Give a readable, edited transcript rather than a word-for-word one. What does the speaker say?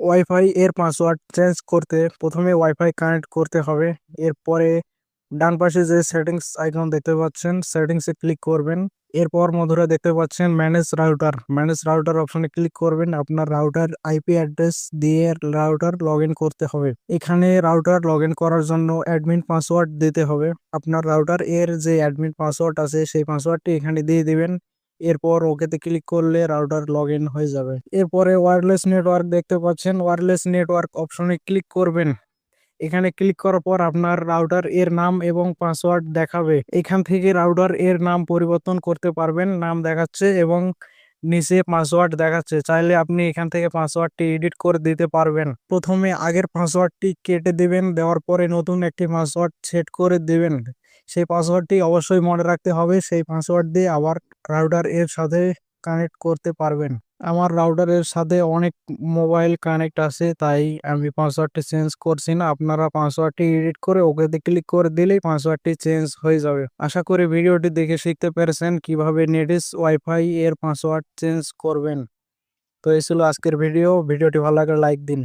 Wifi এর password change করতে প্রথমে ওয়াইফাই কানেক্ট করতে হবে। এরপরে ডান পাশে যে সেটিংস আইকন দেখতে পাচ্ছেন, সেটিংসে ক্লিক করবেন। এরপর বন্ধুরা দেখতে পাচ্ছেন ম্যানেজ রাউটার অপশনে ক্লিক করবেন। আপনার রাউটার আইপি অ্যাড্রেস দিয়ে রাউটার লগ ইন করতে হবে। এখানে রাউটার লগ ইন করার জন্য অ্যাডমিন পাসওয়ার্ড দিতে হবে। আপনার রাউটার এর যে অ্যাডমিন পাসওয়ার্ড আছে সেই পাসওয়ার্ডটি এখানে দিয়ে দিবেন। এরপর ওকেতে ক্লিক করলে রাউটার লগ ইন হয়ে যাবে। এরপরে ওয়্যারলেস নেটওয়ার্ক দেখতে পাচ্ছেন, ওয়্যারলেস নেটওয়ার্ক অপশনে ক্লিক করবেন। এখানে ক্লিক করার পর আপনার রাউটার এর নাম এবং পাসওয়ার্ড দেখাবে। এখান থেকে রাউটার এর নাম পরিবর্তন করতে পারবেন। নাম দেখাচ্ছে এবং নিচে পাসওয়ার্ড দেখাচ্ছে, চাইলে আপনি এখান থেকে পাসওয়ার্ডটি এডিট করে দিতে পারবেন। প্রথমে আগের পাসওয়ার্ডটি কেটে দিবেন, দেওয়ার পরে নতুন একটি পাসওয়ার্ড সেট করে দিবেন। সেই পাসওয়ার্ডটি অবশ্যই মনে রাখতে হবে। সেই পাসওয়ার্ড দিয়ে আবার রাউটার এর সাথে কানেক্ট করতে পারবেন। আমার রাউটারের সাথে অনেক মোবাইল কানেক্ট আছে, তাই আমি পাসওয়ার্ডটি চেঞ্জ করছি না। আপনারা পাসওয়ার্ডটি এডিট করে ওকেতে ক্লিক করে দিলেই পাসওয়ার্ডটি চেঞ্জ হয়ে যাবে। আশা করি ভিডিওটি দেখে শিখতে পেরেছেন কিভাবে নেডিস ওয়াইফাই এর পাসওয়ার্ড চেঞ্জ করবেন। তো এই ছিল আজকের ভিডিওটি ভালো লাগলে লাইক দিন।